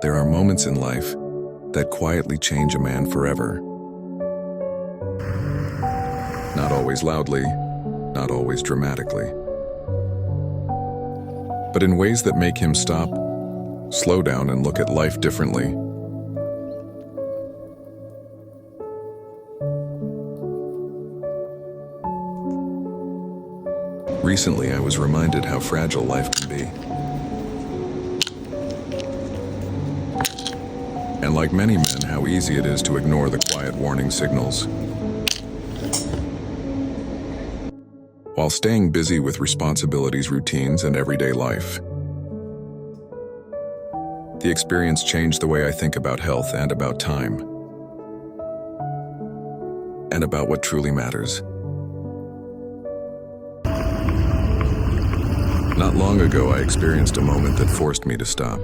There are moments in life that quietly change a man forever. Not always loudly, not always dramatically, but in ways that make him stop, slow down, and look at life differently. Recently, I was reminded how fragile life can be. And like many men, how easy it is to ignore the quiet warning signals. While staying busy with responsibilities, routines, and everyday life. The experience changed the way I think about health and about time. And about what truly matters. Not long ago, I experienced a moment that forced me to stop.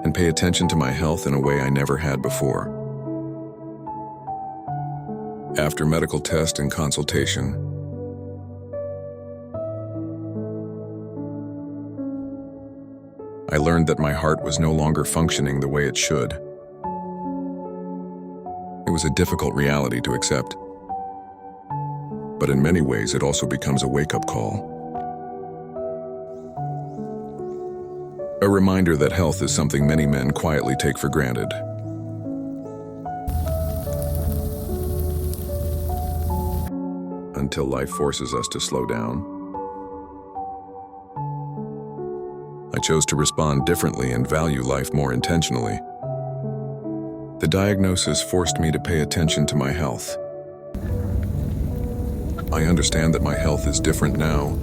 And pay attention to my health in a way I never had before. After medical test and consultation, I learned that my heart was no longer functioning the way it should. It was a difficult reality to accept. But in many ways, it also becomes a wake-up call. A reminder that health is something many men quietly take for granted. Until life forces us to slow down. I chose to respond differently and value life more intentionally. The diagnosis forced me to pay attention to my health. I understand that my health is different now.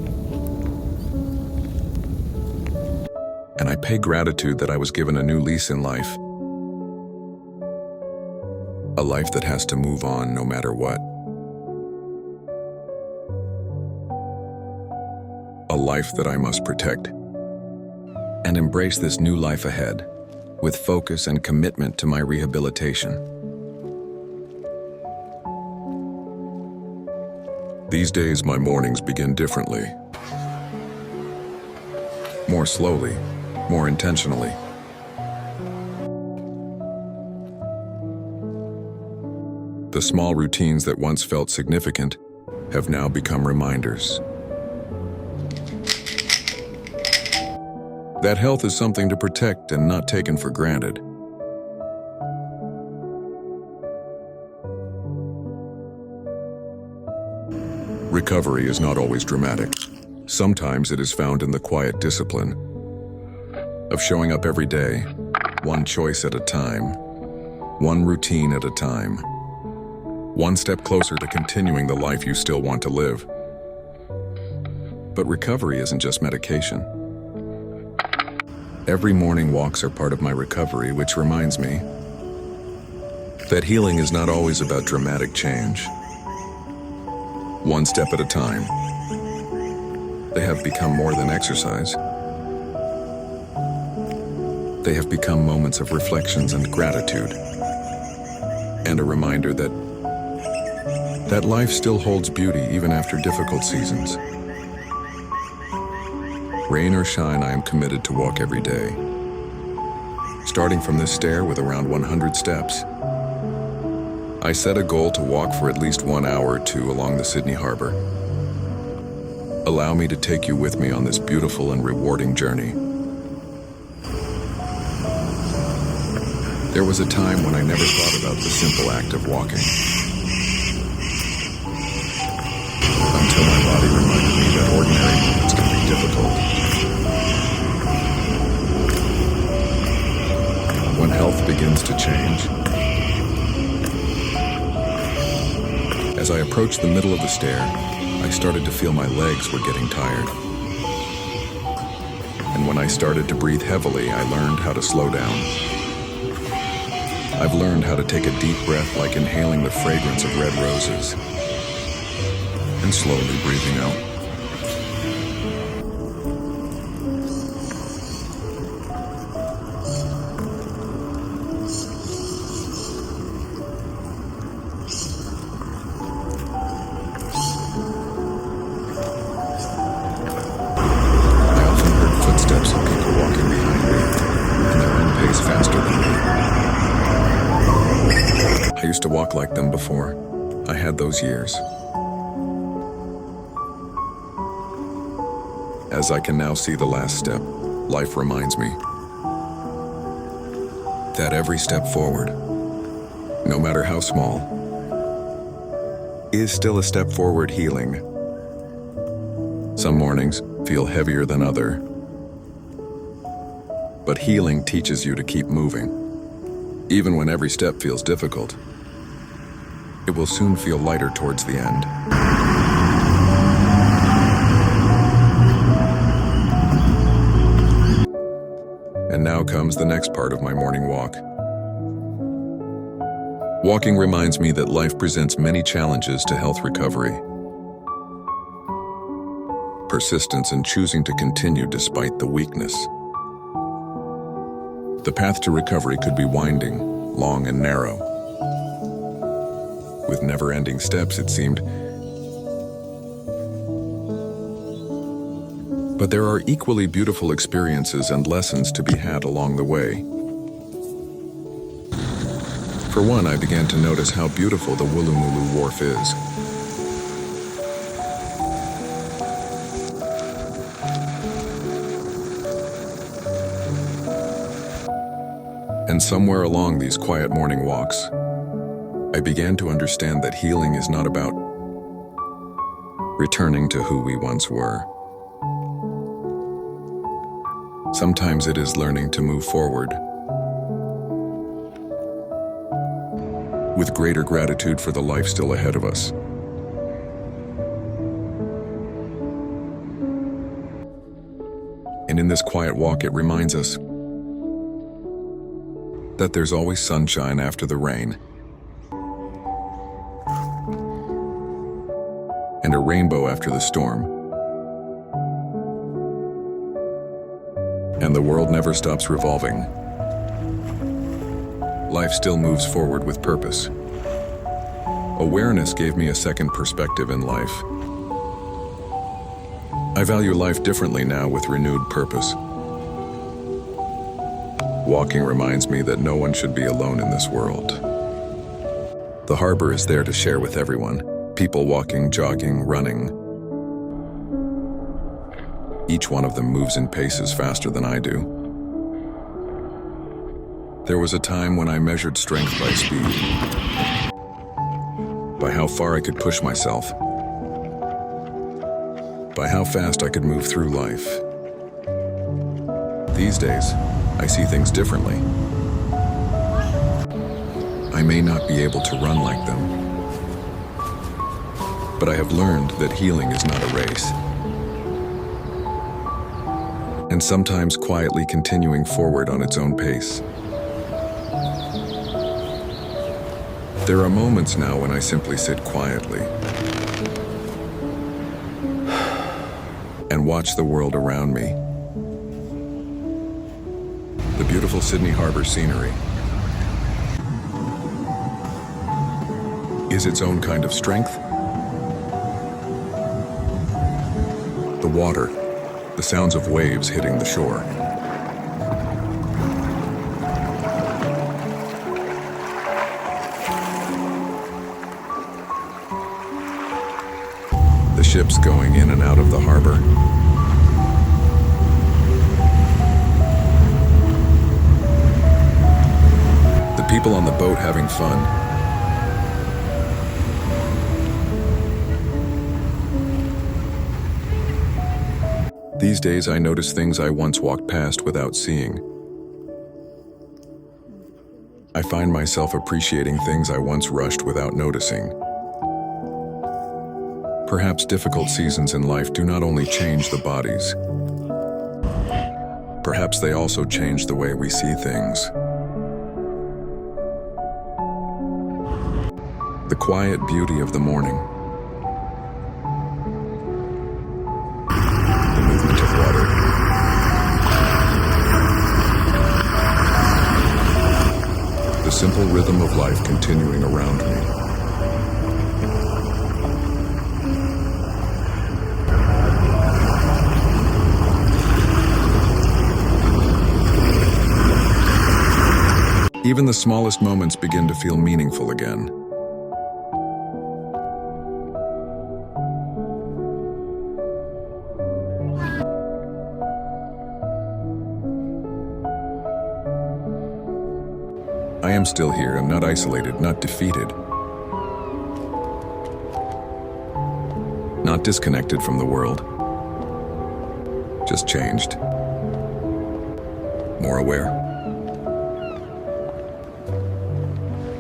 And I pay gratitude that I was given a new lease in life. A life that has to move on no matter what. A life that I must protect. And embrace this new life ahead, with focus and commitment to my rehabilitation. These days, my mornings begin differently. More slowly, more intentionally. The small routines that once felt significant have now become reminders. That health is something to protect and not taken for granted. Recovery is not always dramatic. Sometimes it is found in the quiet discipline of showing up every day, one choice at a time, one routine at a time, one step closer to continuing the life you still want to live. But recovery isn't just medication. Every morning walks are part of my recovery, which reminds me that healing is not always about dramatic change. One step at a time. They have become more than exercise. They have become moments of reflections and gratitude. And a reminder that life still holds beauty even after difficult seasons. Rain or shine, I am committed to walk every day. Starting from this stair with around 100 steps, I set a goal to walk for at least 1 hour or two along the Sydney Harbor. Allow me to take you with me on this beautiful and rewarding journey. There was a time when I never thought about the simple act of walking. Until my body reminded me that ordinary moments can be difficult. When health begins to change. As I approached the middle of the stair, I started to feel my legs were getting tired. And when I started to breathe heavily, I learned how to slow down. I've learned how to take a deep breath like inhaling the fragrance of red roses and slowly breathing out. to walk like them before. I had those years. As I can now see the last step, life reminds me that every step forward, no matter how small, is still a step forward healing. Some mornings feel heavier than other, but healing teaches you to keep moving. Even when every step feels difficult, it will soon feel lighter towards the end. And now comes the next part of my morning walk. Walking reminds me that life presents many challenges to health recovery. Persistence in choosing to continue despite the weakness. The path to recovery could be winding, long and narrow. With never-ending steps, it seemed. But there are equally beautiful experiences and lessons to be had along the way. For one, I began to notice how beautiful the Woolloomooloo Wharf is. And somewhere along these quiet morning walks, I began to understand that healing is not about returning to who we once were. Sometimes it is learning to move forward with greater gratitude for the life still ahead of us. And in this quiet walk, it reminds us that there's always sunshine after the rain, and a rainbow after the storm. And the world never stops revolving. Life still moves forward with purpose. Awareness gave me a second perspective in life. I value life differently now with renewed purpose. Walking reminds me that no one should be alone in this world. The harbor is there to share with everyone. People walking, jogging, running. Each one of them moves in paces faster than I do. There was a time when I measured strength by speed, by how far I could push myself, by how fast I could move through life. These days, I see things differently. I may not be able to run like them, but I have learned that healing is not a race. And sometimes quietly continuing forward on its own pace. There are moments now when I simply sit quietly and watch the world around me. The beautiful Sydney Harbor scenery is its own kind of strength. The water, the sounds of waves hitting the shore. The ships going in and out of the harbor. The people on the boat having fun. These days I notice things I once walked past without seeing. I find myself appreciating things I once rushed without noticing. Perhaps difficult seasons in life do not only change the bodies, perhaps they also change the way we see things. The quiet beauty of the morning. The movement of water. The simple rhythm of life continuing around me. Even the smallest moments begin to feel meaningful again. I am still here. I'm not isolated, not defeated. Not disconnected from the world. Just changed. More aware.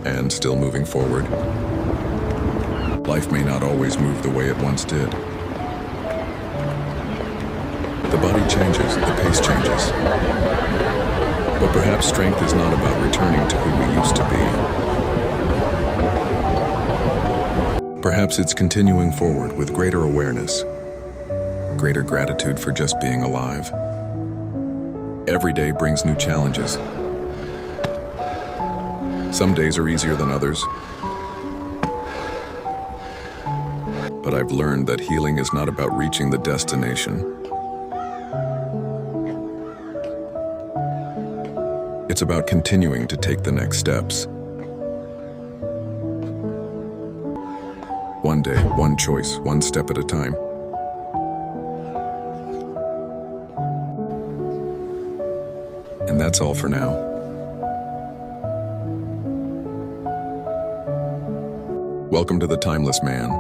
And still moving forward. Life may not always move the way it once did. The body changes, the pace changes. But perhaps strength is not about returning to who we used to be. Perhaps it's continuing forward with greater awareness, greater gratitude for just being alive. Every day brings new challenges. Some days are easier than others. But I've learned that healing is not about reaching the destination. It's about continuing to take the next steps. One day, one choice, one step at a time. And that's all for now. Welcome to the Timeless Man.